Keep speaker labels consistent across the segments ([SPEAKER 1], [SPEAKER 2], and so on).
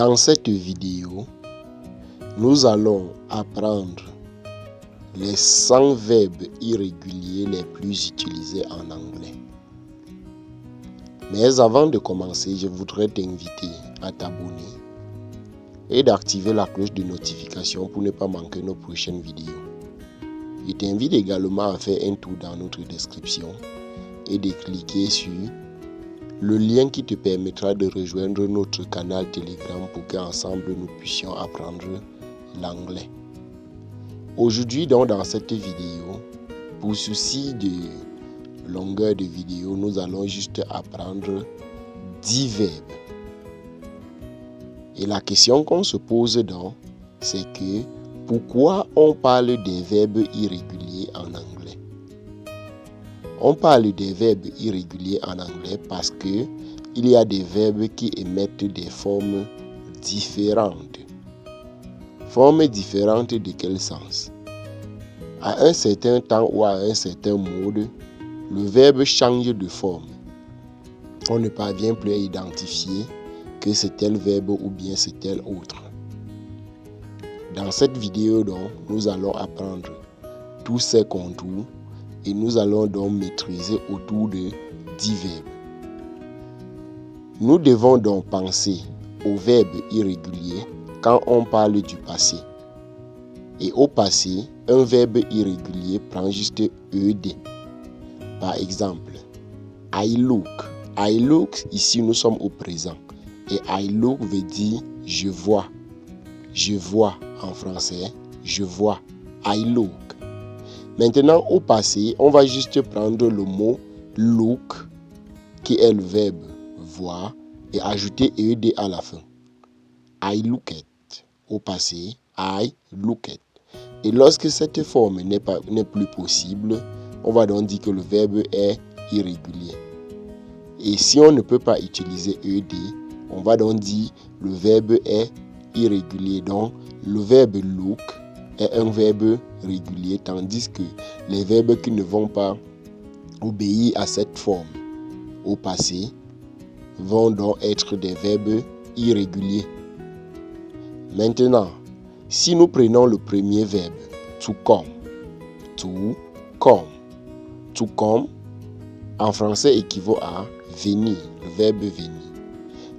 [SPEAKER 1] Dans cette vidéo, nous allons apprendre les 100 verbes irréguliers les plus utilisés en anglais. Mais avant de commencer, je voudrais t'inviter à t'abonner et d'activer la cloche de notification pour ne pas manquer nos prochaines vidéos. Je t'invite également à faire un tour dans notre description et de cliquer sur le lien qui te permettra de rejoindre notre canal Telegram pour qu'ensemble nous puissions apprendre l'anglais. Aujourd'hui, donc, dans cette vidéo, pour souci de longueur de vidéo, nous allons juste apprendre 10 verbes. Et la question qu'on se pose donc, c'est que pourquoi on parle des verbes irréguliers en anglais? On parle des verbes irréguliers en anglais parce que il y a des verbes qui émettent des formes différentes. Formes différentes de quel sens? À un certain temps ou à un certain mode, le verbe change de forme. On ne parvient plus à identifier que c'est tel verbe ou bien c'est tel autre. Dans cette vidéo, donc, nous allons apprendre tous ces contours et nous allons donc maîtriser autour de 10 verbes. Nous devons donc penser aux verbes irréguliers quand on parle du passé. Et au passé, un verbe irrégulier prend juste ED. Par exemple, I look. I look, ici nous sommes au présent. Et I look veut dire je vois. Je vois en français, je vois. I look. Maintenant, au passé, on va juste prendre le mot look, qui est le verbe voir, et ajouter ED à la fin. I looked. Au passé, I looked. Et lorsque cette forme n'est plus possible, on va donc dire que le verbe est irrégulier. Et si on ne peut pas utiliser ED, on va donc dire le verbe est irrégulier. Donc, le verbe look est un verbe régulier, tandis que les verbes qui ne vont pas obéir à cette forme au passé vont donc être des verbes irréguliers. Maintenant, si nous prenons le premier verbe, to come, to come, en français équivaut à venir, le verbe venir.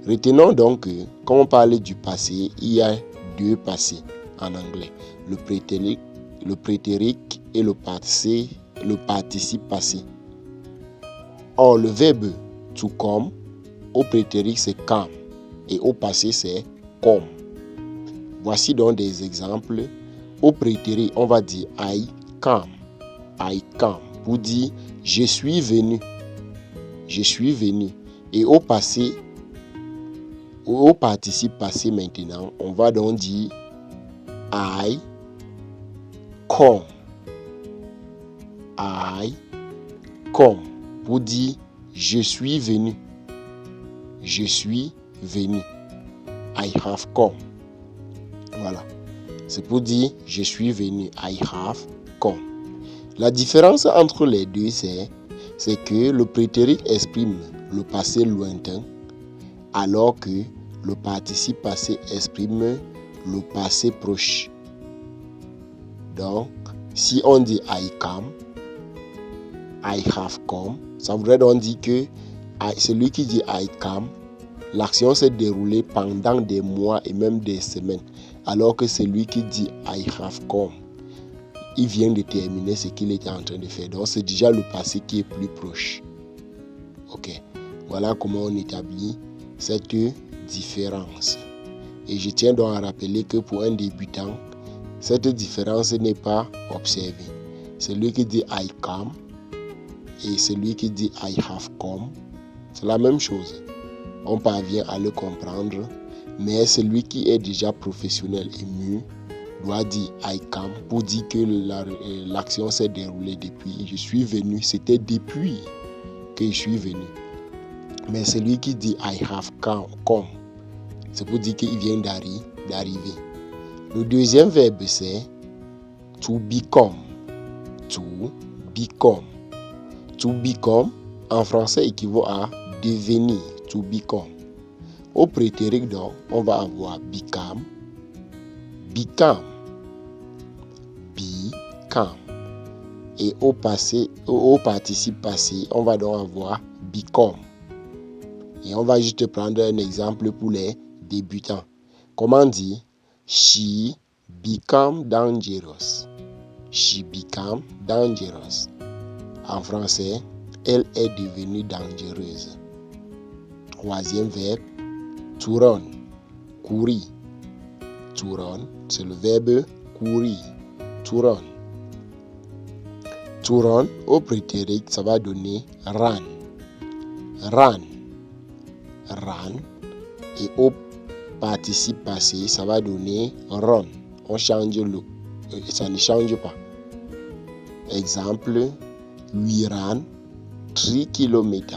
[SPEAKER 1] Retenons donc que quand on parle du passé, il y a deux passés en anglais, le prétérique et le participe passé. Or, le verbe to come, au prétérique c'est come et au passé c'est come. Voici donc des exemples. Au prétérique, on va dire I come, pour dire je suis venu, je suis venu. Et au passé, au participe passé maintenant, on va donc dire I come, pour dire je suis venu, je suis venu. I have come. Voilà, c'est pour dire je suis venu, I have come. La différence entre les deux, c'est que le prétérique exprime le passé lointain, alors que le participe passé exprime le passé proche. Donc, si on dit I come, I have come, ça voudrait donc dire que celui qui dit I come, l'action s'est déroulée pendant des mois et même des semaines. Alors que celui qui dit I have come, il vient de terminer ce qu'il était en train de faire. Donc c'est déjà le passé qui est plus proche. Ok. Voilà comment on établit cette différence. Et je tiens donc à rappeler que pour un débutant, cette différence n'est pas observée. Celui qui dit I come et celui qui dit I have come, c'est la même chose. On parvient à le comprendre, mais celui qui est déjà professionnel et mûr doit dire I come pour dire que l'action s'est déroulée depuis. Je suis venu, c'était depuis que je suis venu. Mais celui qui dit I have come, c'est pour dire qu'il vient d'arriver. Le deuxième verbe c'est to become. To become. To become, en français, équivaut à devenir. To become. Au prétérit donc, on va avoir become, become, become. Et au participe passé, on va donc avoir become. Et on va juste prendre un exemple pour les débutants. Comment dire? She became dangerous. She became dangerous. En français, elle est devenue dangereuse. Troisième verbe, to run, courir. To run, c'est le verbe courir. To run. To run, au prétérit, ça va donner run. Run. Run. Et au participe passé, ça va donner run. On change le. Ça ne change pas. Exemple, we ran 3 km.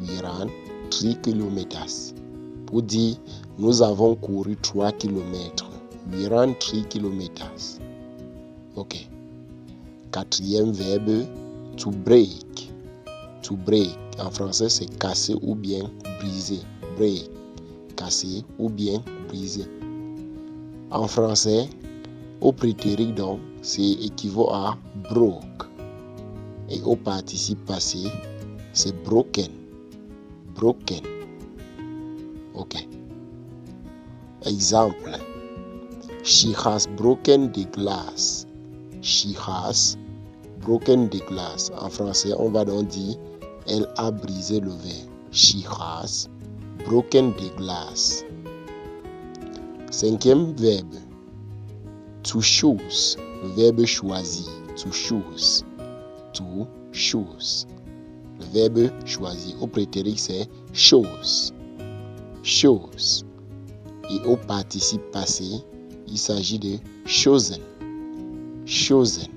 [SPEAKER 1] We ran 3 km. Pour dire, nous avons couru 3 km. We ran 3 km. Ok. Quatrième verbe, to break. To break. En français, c'est casser ou bien briser. Break. Casser ou bien briser. En français, au prétérit donc, c'est équivaut à broke. Et au participe passé, c'est broken. Broken. Ok. Exemple. She has broken the glass. She has broken the glass. En français, on va donc dire elle a brisé le verre. She has broken the glass. Cinquième verbe. To choose. Le verbe choisir. To choose. To choose. Le verbe choisir. Au prétérit, c'est chose. Chose. Et au participe passé, il s'agit de chosen. Chosen.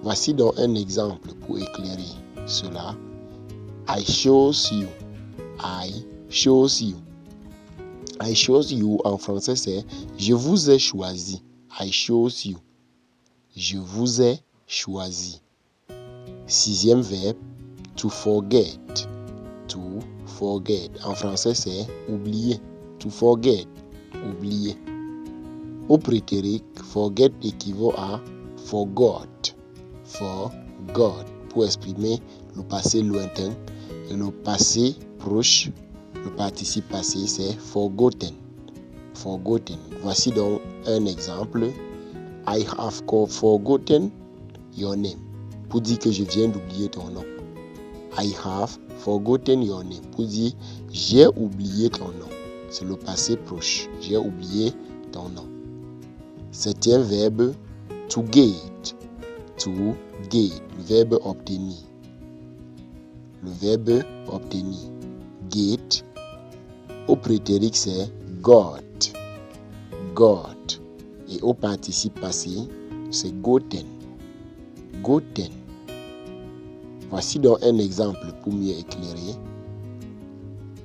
[SPEAKER 1] Voici donc un exemple pour éclairer cela. I chose you. I chose you. I chose you en français c'est je vous ai choisi. I chose you. Je vous ai choisi. Sixième verbe, to forget. To forget. En français c'est oublier. To forget. Oublier. Au prétérit, forget équivaut à forgot. Forgot. Pour exprimer le passé lointain. Et le passé proche, le participe passé, c'est forgotten. Forgotten. Voici donc un exemple. I have forgotten your name. Pour dire que je viens d'oublier ton nom. I have forgotten your name. Pour dire j'ai oublié ton nom. C'est le passé proche. J'ai oublié ton nom. Septième verbe, to get. To get. Le verbe obtenir. Le verbe obtenir. Get. Au prétérit, c'est got. Got. Et au participe passé, c'est gotten. Gotten. Voici donc un exemple pour mieux éclairer.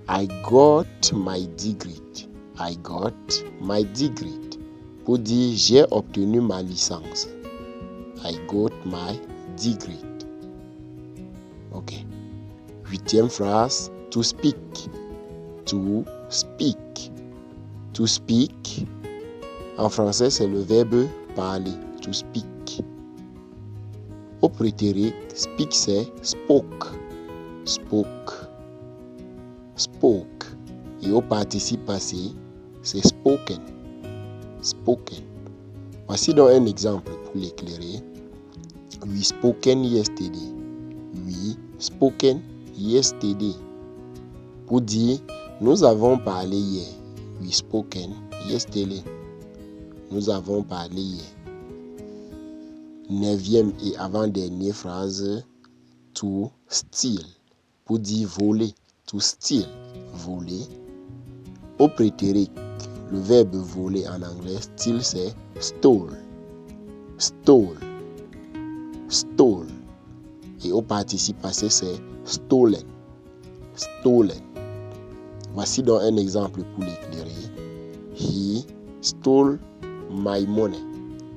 [SPEAKER 1] I got my degree. I got my degree. Pour dire j'ai obtenu ma licence. I got my degree. Ok. Huitième phrase, to speak. To speak. To speak. En français, c'est le verbe parler. To speak. Au prétérit, speak, c'est spoke. Spoke. Spoke. Et au participe passé, c'est spoken. Spoken. Voici donc un exemple pour l'éclairer. We spoken yesterday. We spoken yesterday. Pour dire, nous avons parlé hier. We spoken yesterday. Nous avons parlé hier. Neuvième et avant-dernière phrase, to steal. Pour dire voler. To steal. Voler. Au prétérit, le verbe voler en anglais, steal, c'est stole. Stole. Stole. Et au participe passé, c'est stolen. Stolen. Voici donc un exemple pour l'éclairer. He stole my money.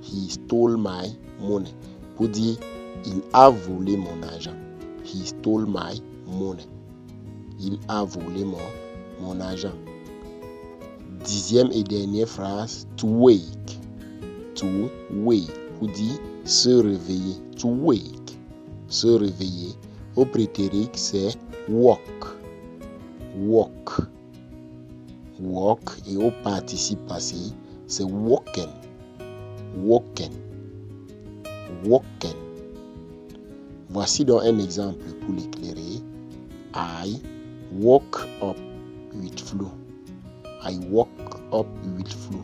[SPEAKER 1] He stole my money. Pour dire, il a volé mon argent. He stole my money. Il a volé mon argent. 10e et dernière phrase, to wake. To wake. Pour dire se réveiller. To wake. Se réveiller. Au prétérit, c'est walk. Walk. Walk. Et au participe passé, c'est walken. Walken. Walken. Voici donc un exemple pour l'éclairer. I woke up with flu. I woke up with flu.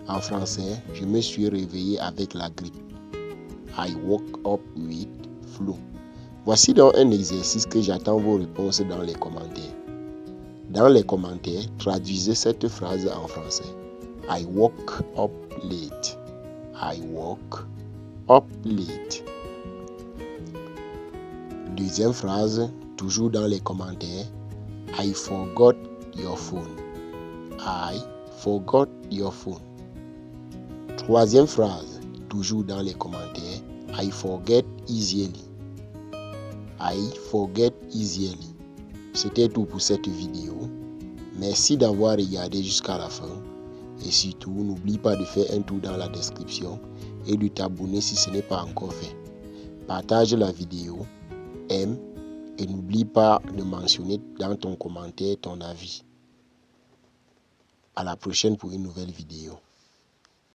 [SPEAKER 1] En français, je me suis réveillé avec la grippe. I woke up with flu. Voici donc un exercice que j'attends vos réponses dans les commentaires. Dans les commentaires, traduisez cette phrase en français. I woke up late. I woke up late. Deuxième phrase, toujours dans les commentaires. I forgot your phone. I forgot your phone. Troisième phrase, toujours dans les commentaires. I forget easily. I forget easily. C'était tout pour cette vidéo. Merci d'avoir regardé jusqu'à la fin. Et surtout, n'oublie pas de faire un tour dans la description et de t'abonner si ce n'est pas encore fait. Partage la vidéo, aime et n'oublie pas de mentionner dans ton commentaire ton avis. À la prochaine pour une nouvelle vidéo.